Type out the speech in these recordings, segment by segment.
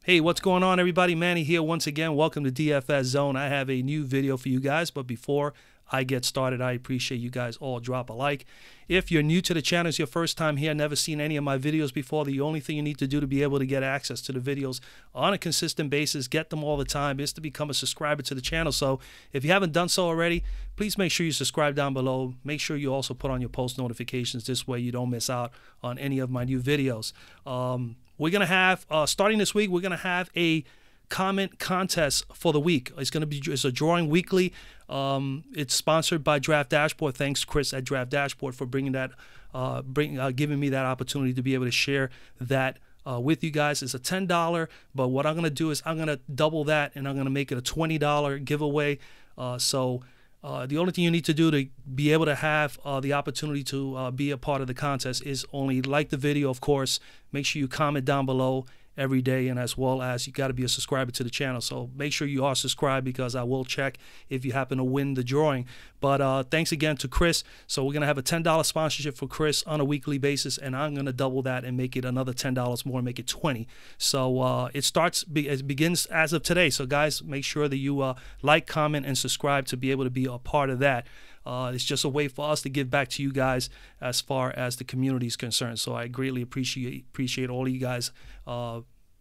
Hey, what's going on, everybody? Manny here once again. Welcome to DFS Zone. I have a new video for you guys, but before I get started, I appreciate you guys all drop a like. If you're new to the channel, it's your first time here, never seen any of my videos before, the only thing you need to do to be able to get access to the videos on a consistent basis, get them all the time, is to become a subscriber to the channel. So if you haven't done so already, please make sure you subscribe down below. Make sure you also put on your post notifications. This way you don't miss out on any of my new videos. We're going to have, starting this week, we're going to have a comment contest for the week. It's a drawing weekly. It's sponsored by Draft Dashboard. Thanks, Chris at Draft Dashboard, for bringing that, giving me that opportunity to be able to share that with you guys. It's a $10, but what I'm going to do is I'm going to double that, and I'm going to make it a $20 giveaway. The only thing you need to do to be able to have the opportunity to be a part of the contest is only like the video, of course. Make sure you comment down below every day, and as well as you got to be a subscriber to the channel. So make sure you are subscribed, because I will check if you happen to win the drawing. But thanks again to Chris. So we're going to have a $10 sponsorship for Chris on a weekly basis, and I'm going to double that and make it another $10 more, make it $20. So it begins as of today. So guys, make sure that you like, comment, and subscribe to be able to be a part of that. It's just a way for us to give back to you guys as far as the community is concerned. So I greatly appreciate all of you guys.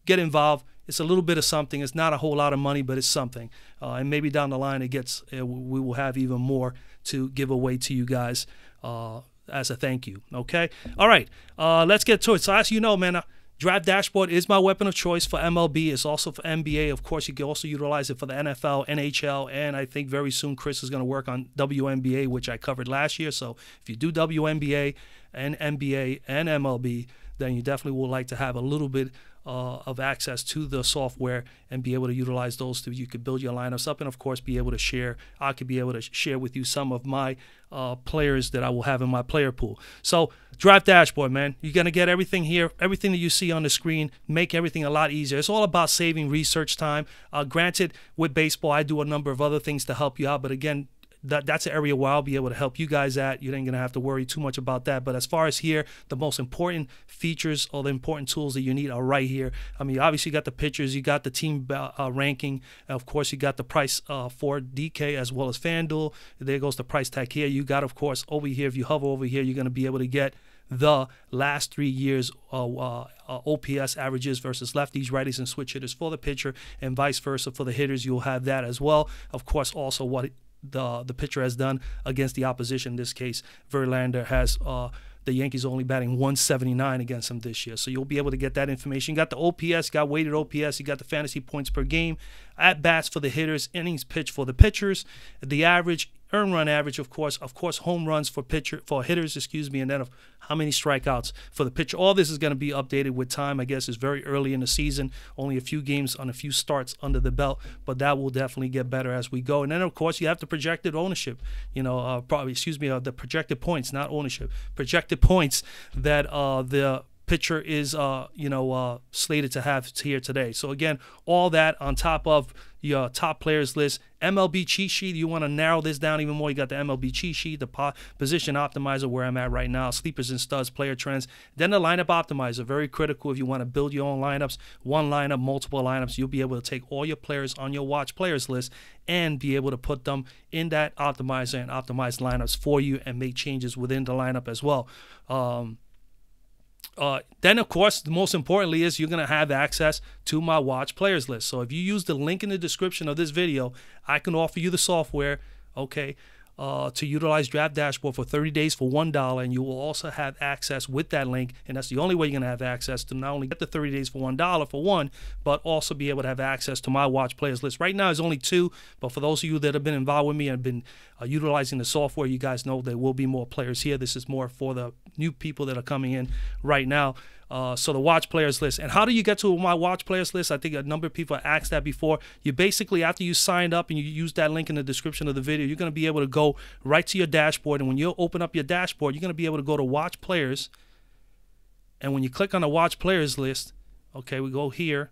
Get involved. It's a little bit of something. It's not a whole lot of money, but it's something. And maybe down the line we will have even more to give away to you guys as a thank you. Okay. All right. Let's get to it. So as you know, man, Draft Dashboard is my weapon of choice for MLB. It's also for NBA. Of course, you can also utilize it for the NFL, NHL, and I think very soon Chris is going to work on WNBA, which I covered last year. So if you do WNBA and NBA and MLB, then you definitely would like to have a little bit of access to the software and be able to utilize those so you could build your lineups up, and of course be able to share. I could be able to share with you some of my players that I will have in my player pool. So Draft Dashboard, man, you're gonna get everything here, everything that you see on the screen. Make everything a lot easier. It's all about saving research time. Granted, with baseball, I do a number of other things to help you out, but again, that's an area where I'll be able to help you guys at. You ain't going to have to worry too much about that. But as far as here, the most important features or the important tools that you need are right here. I mean, obviously you got the pitchers, you got the team ranking. Of course, you got the price for DK as well as Fanduel. There goes the price tag here. You got, of course, over here, if you hover over here, you're going to be able to get the last 3 years OPS averages versus lefties, righties, and switch hitters for the pitcher, and vice versa for the hitters. You'll have that as well. Of course, also what the pitcher has done against the opposition. In this case, Verlander has the Yankees only batting 179 against him this year. So you'll be able to get that information. You got the OPS, you got weighted OPS, you got the fantasy points per game, at bats for the hitters, innings pitched for the pitchers, the average, earned run average, of course, home runs for hitters, excuse me, and then of how many strikeouts for the pitcher. All this is going to be updated with time. I guess it's very early in the season, only a few games on a few starts under the belt, but that will definitely get better as we go. And then, of course, you have the projected ownership, the projected points, not ownership, projected points that the pitcher is slated to have here today. So again, all that on top of your top players list. MLB cheat sheet, you want to narrow this down even more, you got the MLB cheat sheet, the position optimizer where I'm at right now, sleepers and studs, player trends, then the lineup optimizer, very critical if you want to build your own lineups, one lineup, multiple lineups. You'll be able to take all your players on your watch players list and be able to put them in that optimizer and optimize lineups for you and make changes within the lineup as well. Then, of course, most importantly is you're going to have access to my watch players list. So if you use the link in the description of this video, I can offer you the software, okay, to utilize Draft Dashboard for 30 days for $1, and you will also have access with that link, and that's the only way you're going to have access to not only get the 30 days for $1 for one, but also be able to have access to my watch players list. Right now it's only 2, but for those of you that have been involved with me and been utilizing the software, you guys know there will be more players here. This is more for the new people that are coming in right now. So the watch players list. And how do you get to my watch players list? I think a number of people have asked that before. You basically, after you signed up and you use that link in the description of the video, you're going to be able to go right to your dashboard. And when you open up your dashboard, you're going to be able to go to watch players. And when you click on the watch players list, okay, we go here.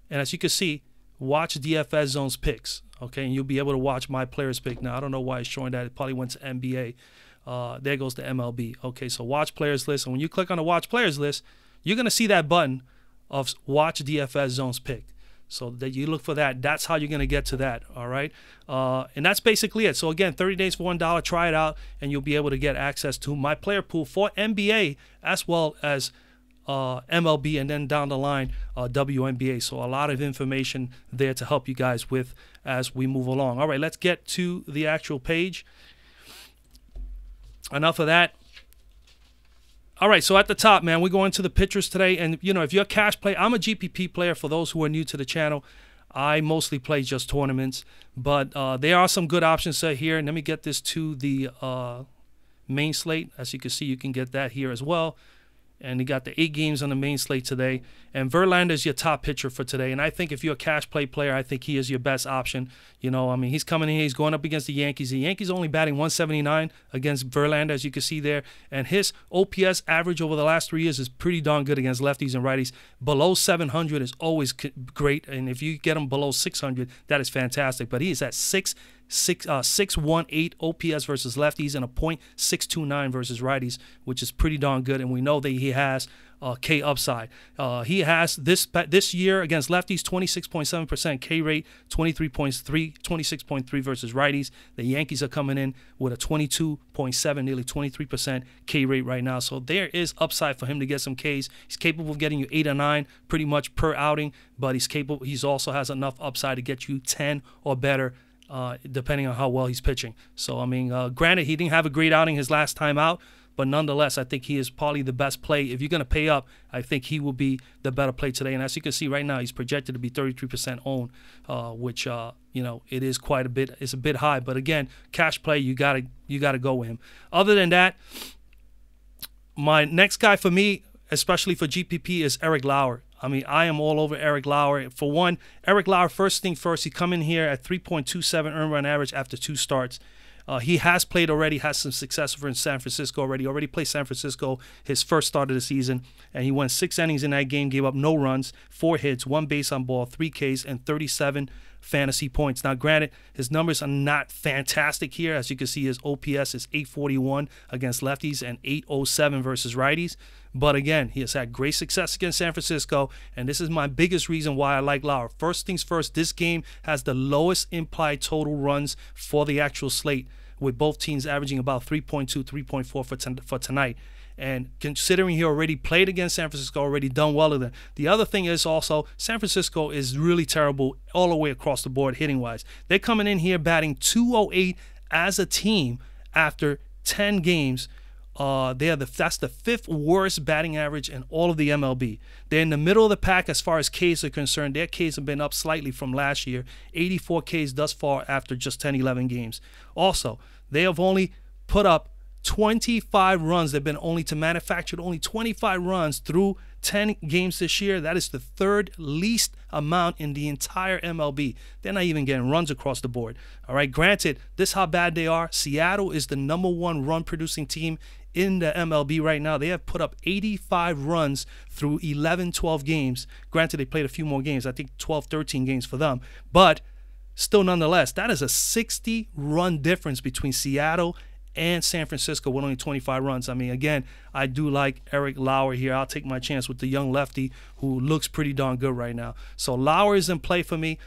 And as you can see, watch DFS Zone's picks. Okay, and you'll be able to watch my players pick. Now, I don't know why it's showing that. It probably went to NBA. There goes the MLB. Okay, so watch players list. And when you click on the watch players list, you're going to see that button of Watch DFS Zone's pick. So that you look for that. That's how you're going to get to that, all right? And that's basically it. So, again, 30 days for $1. Try it out, and you'll be able to get access to my player pool for NBA as well as MLB, and then down the line, WNBA. So a lot of information there to help you guys with as we move along. All right, let's get to the actual page. Enough of that. All right, so at the top, man, we're going to the pitchers today. And, you know, if you're a cash play, I'm a GPP player for those who are new to the channel. I mostly play just tournaments. But there are some good options here. And let me get this to the main slate. As you can see, you can get that here as well. And you got the 8 games on the main slate today. And Verlander is your top pitcher for today. And I think if you're a cash play player, I think he is your best option. You know, I mean, he's coming in here. He's going up against the Yankees. The Yankees only batting 179 against Verlander, as you can see there. And his OPS average over the last 3 years is pretty darn good against lefties and righties. Below 700 is always great. And if you get him below 600, that is fantastic. But he is at 618 OPS versus lefties and a .629 versus righties, which is pretty darn good. And we know that he has K upside. He has this year against lefties 26.7% K rate, 26.3 versus righties. The Yankees are coming in with a 22.7, nearly 23% K rate right now. So there is upside for him to get some Ks. He's capable of getting you 8 or 9 pretty much per outing, but he's also has enough upside to get you 10 or better. Depending on how well he's pitching. So, I mean, granted, he didn't have a great outing his last time out, but nonetheless, I think he is probably the best play. If you're going to pay up, I think he will be the better play today. And as you can see right now, he's projected to be 33% owned, which, you know, it is quite a bit. It's a bit high. But, again, cash play, you gotta go with him. Other than that, my next guy for me, especially for GPP, is Erik Lauer. I mean, I am all over Erik Lauer. For one, Erik Lauer, first thing first, he come in here at 3.27 earned run average after 2 starts. He has played already, has some success over in San Francisco already played San Francisco his first start of the season, and he went 6 innings in that game, gave up no runs, 4 hits, 1 base on ball, 3 Ks, and 37 fantasy points. Now, granted, his numbers are not fantastic here. As you can see, his OPS is 841 against lefties and 807 versus righties. But again, he has had great success against San Francisco, and this is my biggest reason why I like Lauer. First things first, this game has the lowest implied total runs for the actual slate, with both teams averaging about 3.2, 3.4 for tonight. And considering he already played against San Francisco, already done well with them. The other thing is also San Francisco is really terrible all the way across the board hitting-wise. They're coming in here batting 208 as a team after 10 games. That's the 5th worst batting average in all of the MLB. They're in the middle of the pack as far as Ks are concerned. Their Ks have been up slightly from last year, 84 Ks thus far after just 10, 11 games. Also, they have only put up 25 runs. They've been manufactured only 25 runs through 10 games this year. That is the 3rd least amount in the entire MLB. They're not even getting runs across the board. All right, granted, this is how bad they are. Seattle is the #1 run producing team in the MLB right now. They have put up 85 runs through 11, 12 games. Granted, they played a few more games. I think 12, 13 games for them. But still, nonetheless, that is a 60-run difference between Seattle and San Francisco with only 25 runs. I mean, again, I do like Erik Lauer here. I'll take my chance with the young lefty who looks pretty darn good right now. So Lauer is in play for me.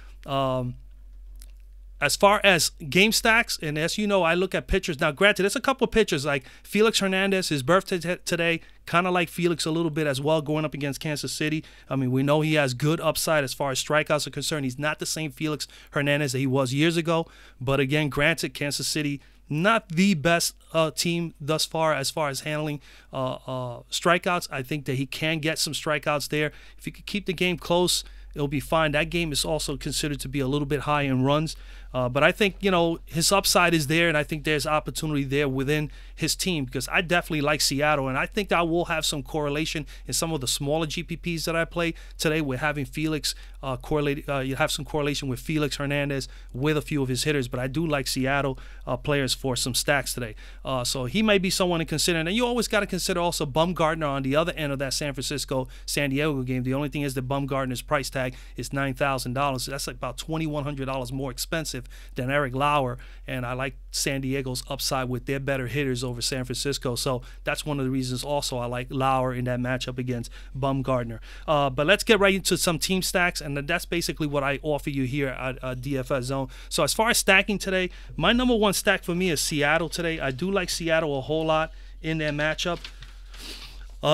As far as game stacks, and as you know, I look at pitchers. Now, granted, there's a couple of pitchers like Felix Hernandez, his birthday today, kind of like Felix a little bit as well, going up against Kansas City. I mean, we know he has good upside as far as strikeouts are concerned. He's not the same Felix Hernandez that he was years ago. But again, granted, Kansas City, not the best team thus far as handling strikeouts. I think that he can get some strikeouts there. If he could keep the game close, it'll be fine. That game is also considered to be a little bit high in runs. But I think, you know, his upside is there, and I think there's opportunity there within his team because I definitely like Seattle, and I think I will have some correlation in some of the smaller GPPs that I play today with having Felix correlate. You have some correlation with Felix Hernandez with a few of his hitters, but I do like Seattle players for some stacks today. So he may be someone to consider. And you always got to consider also Bumgarner on the other end of that San Francisco-San Diego game. The only thing is that Bumgarner's price tag is $9,000. So that's like about $2,100 more expensive effective than Erik Lauer, and I like San Diego's upside with their better hitters over San Francisco. So that's one of the reasons also I like Lauer in that matchup against Bumgarner. But let's get right into some team stacks, and that's basically what I offer you here at DFS Zone. So as far as stacking today, my number one stack for me is Seattle today. I do like Seattle a whole lot in their matchup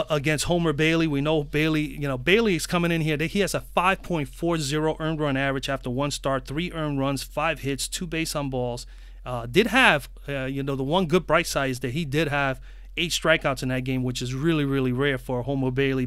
against Homer Bailey. We know Bailey, Bailey is coming in here. He has a 5.40 earned run average after one start, 3 earned runs, 5 hits, 2 base on balls. Did have, the one good bright side is that he did have 8 strikeouts in that game, which is really, really rare for Homer Bailey,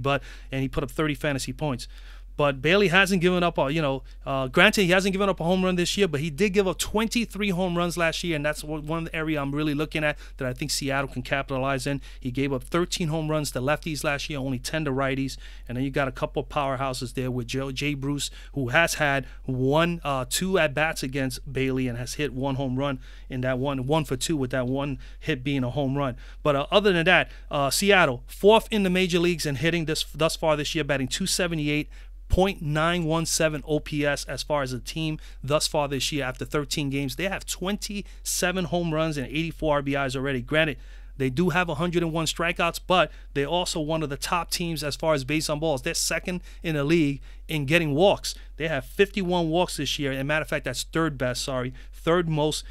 and he put up 30 fantasy points. But Bailey hasn't given up, granted, he hasn't given up a home run this year, but he did give up 23 home runs last year, and that's one area I'm really looking at that I think Seattle can capitalize in. He gave up 13 home runs to lefties last year, only 10 to righties, and then you got a couple of powerhouses there with Jay Bruce, who has had 2 at-bats against Bailey and has hit 1 home run in that 1 for 2 with that 1 hit being a home run. But other than that, Seattle, 4th in the major leagues in hitting thus far this year, batting .278, .917 OPS as far as a team thus far this year. After 13 games, they have 27 home runs and 84 RBIs already. Granted, they do have 101 strikeouts, but they're also one of the top teams as far as base on balls. They're 2nd in the league in getting walks. They have 51 walks this year. As a matter of fact, that's 3rd best, 3rd most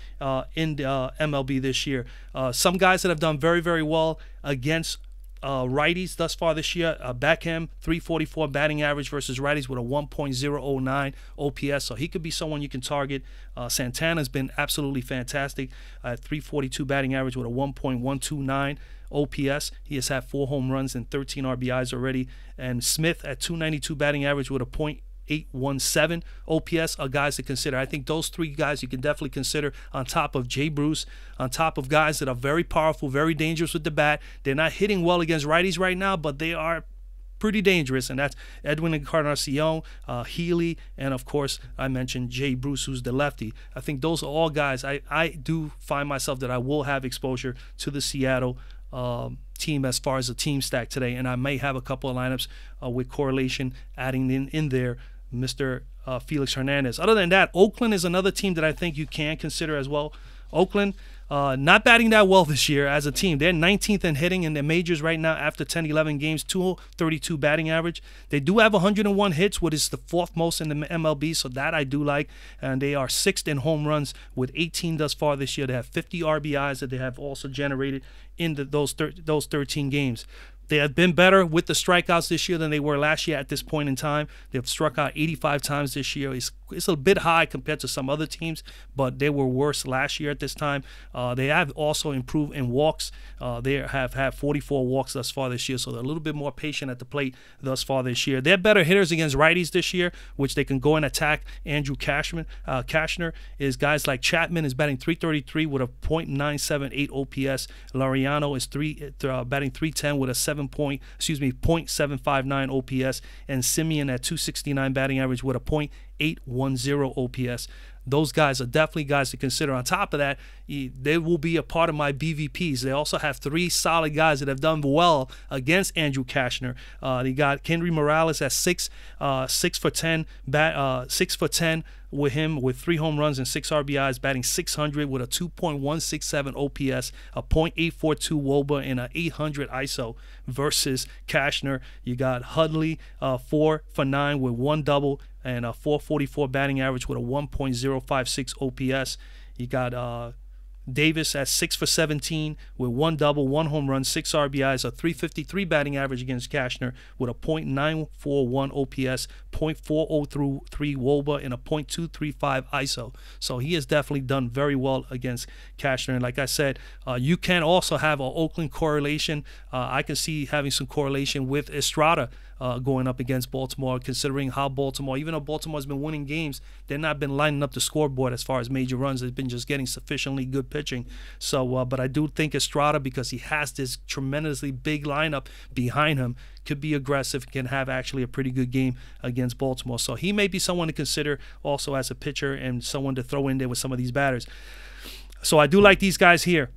in the MLB this year. Some guys that have done very, very well against righties thus far this year, Beckham, 344 batting average versus righties with a 1.009 OPS, so he could be someone you can target. Santana's been absolutely fantastic at 342 batting average with a 1.129 OPS. He has had 4 home runs and 13 RBIs already. And Smith at 292 batting average with a .817 OPS are guys to consider. I think those 3 guys you can definitely consider on top of Jay Bruce, on top of guys that are very powerful, very dangerous with the bat. They're not hitting well against righties right now, but they are pretty dangerous, and that's Edwin Encarnacion, Healy, and of course I mentioned Jay Bruce, who's the lefty. I think those are all guys I do find myself that I will have exposure to the Seattle team as far as the team stack today, and I may have a couple of lineups with correlation adding in there Mr. Felix Hernandez. Other than that, Oakland is another team that I think you can consider as well. Oakland, not batting that well this year as a team. They're 19th in hitting in the majors right now after 10-11 games, 232 batting average. They do have 101 hits, which is the 4th most in the MLB, so that I do like. And they are 6th in home runs with 18 thus far this year. They have 50 RBIs that they have also generated in those 13 games. They have been better with the strikeouts this year than they were last year at this point in time. They've struck out 85 times this year. It's a bit high compared to some other teams, but they were worse last year at this time. They have also improved in walks. They have had 44 walks thus far this year, so they're a little bit more patient at the plate thus far this year. They're better hitters against righties this year, which they can go and attack. Andrew Cashner is guys like Chapman is batting .333 with a .978 OPS. Laureano is batting .310 with a 0.759 OPS, and Simeon at .269 batting average with a .810 OPS. Those guys are definitely guys to consider. On top of that, they will be a part of my BVPs. They also have 3 solid guys that have done well against Andrew Cashner. They got Kendry Morales at 6 for 10 with him with 3 home runs and 6 RBIs, batting .600 with a 2.167 OPS, a .842 WOBA, and a 800 ISO versus Cashner. You got Hudley 4 for 9 with 1 double and a 444 batting average with a 1.056 OPS. You got Davis at 6 for 17 with 1 double, 1 home run, 6 RBIs, a 353 batting average against Cashner with a .941 OPS, .403 WOBA, and a .235 ISO. So he has definitely done very well against Cashner. And like I said, you can also have an Oakland correlation. I can see having some correlation with Estrada going up against Baltimore, considering how Baltimore, even though Baltimore's been winning games, they've not been lining up the scoreboard as far as major runs. They've been just getting sufficiently good pitching. So, but I do think Estrada, because he has this tremendously big lineup behind him, could be aggressive, can have actually a pretty good game against Baltimore. So he may be someone to consider also as a pitcher and someone to throw in there with some of these batters. So I do like these guys here.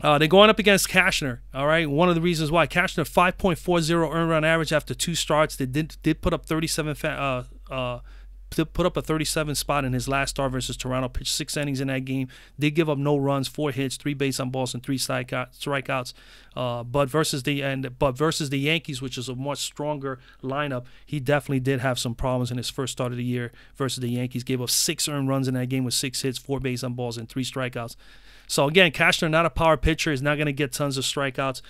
They're going up against Cashner, all right? One of the reasons why. Cashner, 5.40 earned run average after 2 starts. They did put up 37 put up a 37 spot in his last start versus Toronto. Pitched 6 innings in that game. Did give up no runs, 4 hits, 3 base on balls, and 3 strikeouts. But versus the Yankees, which is a much stronger lineup, he definitely did have some problems in his first start of the year versus the Yankees. Gave up 6 earned runs in that game with 6 hits, 4 base on balls, and 3 strikeouts. So again, Cashner, not a power pitcher, is not going to get tons of strikeouts.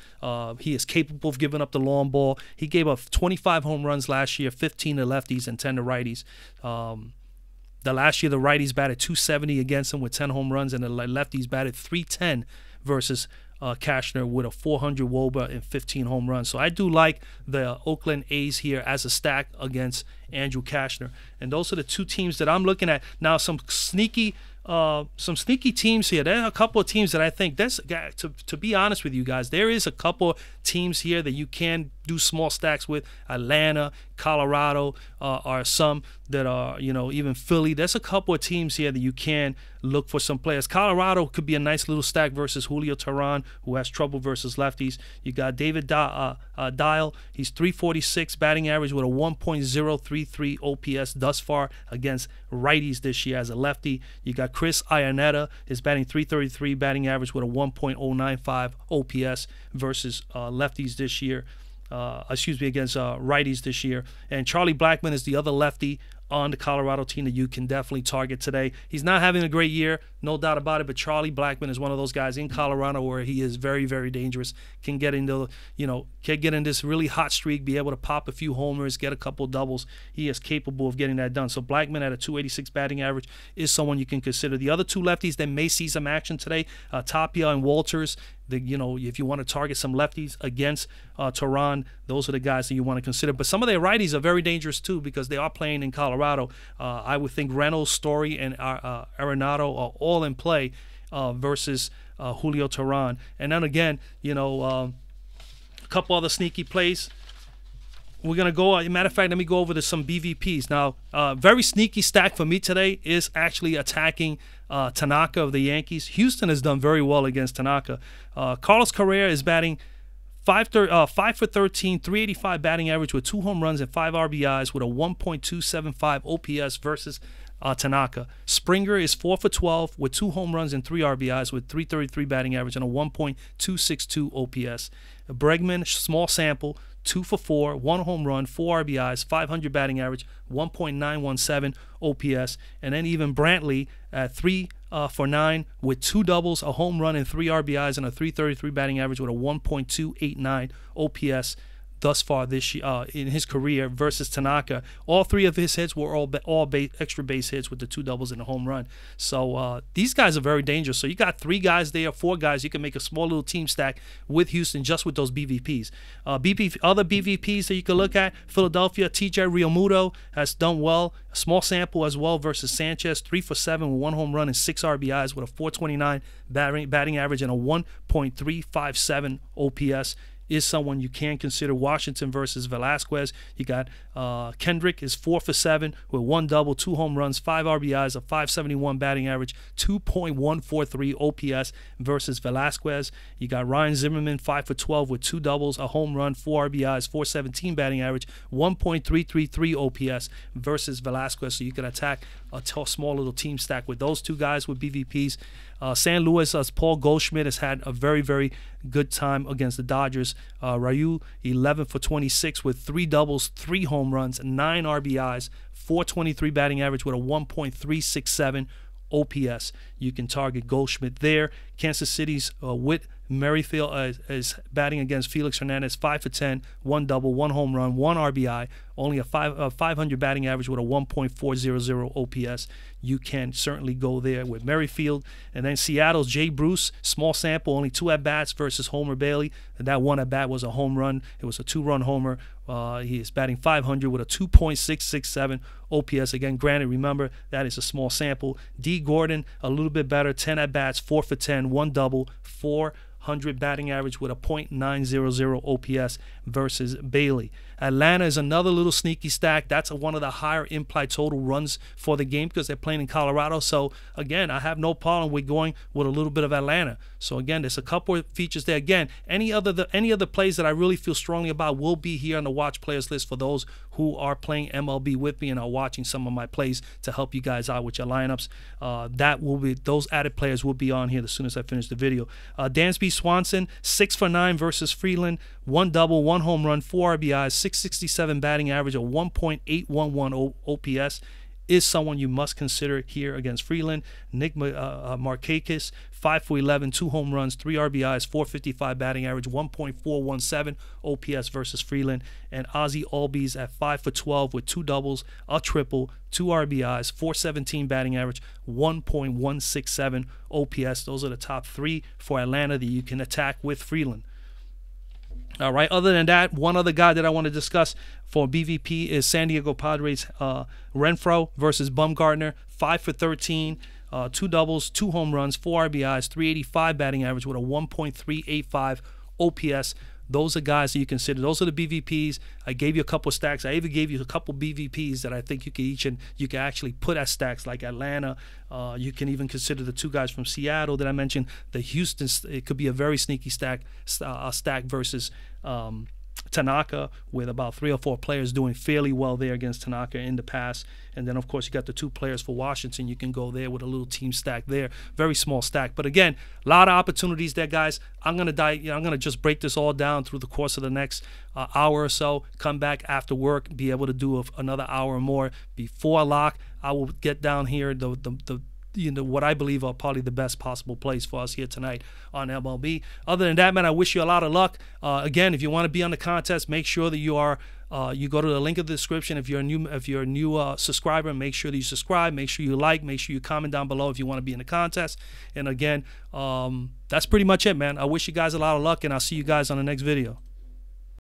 He is capable of giving up the long ball. He gave up 25 home runs last year, 15 to lefties and 10 to righties. The last year, the righties batted .270 against him with 10 home runs, and the lefties batted .310 versus Cashner with a .400 WOBA and 15 home runs. So I do like the Oakland A's here as a stack against Andrew Cashner. And those are the 2 teams that I'm looking at. Now, some sneaky teams here. There are a couple of teams that I think, to be honest with you guys, there is a couple teams here that you can do small stacks with. Atlanta, Colorado are some that are, even Philly. There's a couple of teams here that you can look for some players. Colorado could be a nice little stack versus Julio Teheran, who has trouble versus lefties. You got David Dial. He's .346 batting average with a 1.033 OPS thus far against righties this year as a lefty. You got Chris Iannetta, is batting .333 batting average with a 1.095 OPS versus lefties this year. Against righties this year. And Charlie Blackmon is the other lefty on the Colorado team that you can definitely target today. He's not having a great year, no doubt about it, but Charlie Blackmon is one of those guys in Colorado where he is very, very dangerous. Can get into, can get in this really hot streak, be able to pop a few homers, get a couple doubles. He is capable of getting that done. So Blackmon at a .286 batting average is someone you can consider. The other 2 lefties that may see some action today, Tapia and Walters. If you want to target some lefties against Teheran, those are the guys that you want to consider. But some of their righties are very dangerous too because they are playing in Colorado. I would think Reynolds, Story, and Arenado are all in play versus Julio Teheran. And then again, a couple other sneaky plays. We're going to go, matter of fact, let me go over to some BVPs. Now, very sneaky stack for me today is actually attacking Tanaka of the Yankees. Houston has done very well against Tanaka. Carlos Correa is batting 5 for 13, 385 batting average with 2 home runs and 5 RBIs with a 1.275 OPS versus Tanaka. Springer is 4 for 12 with 2 home runs and 3 RBIs with 333 batting average and a 1.262 OPS. Bregman, small sample, 2 for 4, 1 home run, 4 RBIs, 500 batting average, 1.917 OPS. And then even Brantley at 3 for 9 with 2 doubles, a home run, and 3 RBIs and a 333 batting average with a 1.289 OPS thus far this year in his career versus Tanaka. All 3 of his hits were all extra base hits with the 2 doubles and a home run. So these guys are very dangerous. So you got 3 guys there, 4 guys. You can make a small little team stack with Houston just with those BVPs. Other BVPs that you can look at, Philadelphia, TJ Realmuto has done well. A small sample as well versus Sanchez, 3 for 7 with 1 home run and 6 RBIs with a 429 batting average and a 1.357 OPS. Is someone you can consider. Washington versus Velasquez. You got Kendrick is 4 for 7 with 1 double, 2 home runs, 5 RBIs, a 571 batting average, 2.143 OPS versus Velasquez. You got Ryan Zimmerman, 5 for 12 with 2 doubles, a home run, 4 RBIs, 417 batting average, 1.333 OPS versus Velasquez. So you can attack a small little team stack with those 2 guys with BVPs. San Luis, Paul Goldschmidt has had a very, very good time against the Dodgers. Ryu, 11 for 26 with 3 doubles, 3 home runs, 9 RBIs, 423 batting average with a 1.367 OPS. You can target Goldschmidt there. Kansas City's Whit Merrifield is batting against Felix Hernandez, 5 for 10, 1 double, 1 home run, 1 RBI, only a 500 batting average with a 1.400 OPS. You can certainly go there with Merrifield. And then Seattle's Jay Bruce, small sample, only 2 at-bats versus Homer Bailey. And that 1 at-bat was a home run. It was a 2-run homer. He is batting 500 with a 2.667 OPS. Again, granted, remember, that is a small sample. D. Gordon, a little bit better, 10 at-bats, 4 for 10, 1 double, 400 batting average with a .900 OPS. versus Bailey. Atlanta is another little sneaky stack. That's one of the higher implied total runs for the game because they're playing in Colorado. So again, I have no problem with going with a little bit of Atlanta. So again, there's a couple of features there. Again, any other plays that I really feel strongly about will be here on the watch players list for those who are playing MLB with me and are watching some of my plays to help you guys out with your lineups. Those added players will be on here as soon as I finish the video. Dansby Swanson, 6 for 9 versus Freeland, 1 double, 1 home run, 4 RBIs, 667 batting average, a 1.811 OPS. Is someone you must consider here against Freeland. Nick Markakis, 5 for 11, 2 home runs, 3 RBIs, 455 batting average, 1.417 OPS versus Freeland. And Ozzie Albies at 5 for 12 with 2 doubles, a triple, 2 RBIs, 417 batting average, 1.167 OPS. Those are the top 3 for Atlanta that you can attack with Freeland. All right. Other than that, one other guy that I want to discuss for BVP is San Diego Padres Renfroe versus Bumgarner. 5 for 13, 2 doubles, 2 home runs, 4 RBIs, 385 batting average with a 1.385 OPS. Those are guys that you consider. Those are the BVPs. I gave you a couple of stacks. I even gave you a couple BVPs that I think you can actually put as stacks, like Atlanta. You can even consider the 2 guys from Seattle that I mentioned. The Houston, it could be a very sneaky stack versus Tanaka, with about 3 or 4 players doing fairly well there against Tanaka in the past. And then, of course, you got the 2 players for Washington. You can go there with a little team stack there. Very small stack. But again, a lot of opportunities there, guys. I'm gonna just break this all down through the course of the next hour or so. Come back after work, be able to do another hour or more before lock. I will get down here what I believe are probably the best possible plays for us here tonight on MLB. Other than that, man, I wish you a lot of luck. Again, if you want to be on the contest, make sure that you go to the link in the description. If you're a new subscriber, make sure that you subscribe. Make sure you like. Make sure you comment down below if you want to be in the contest. And again, that's pretty much it, man. I wish you guys a lot of luck, and I'll see you guys on the next video.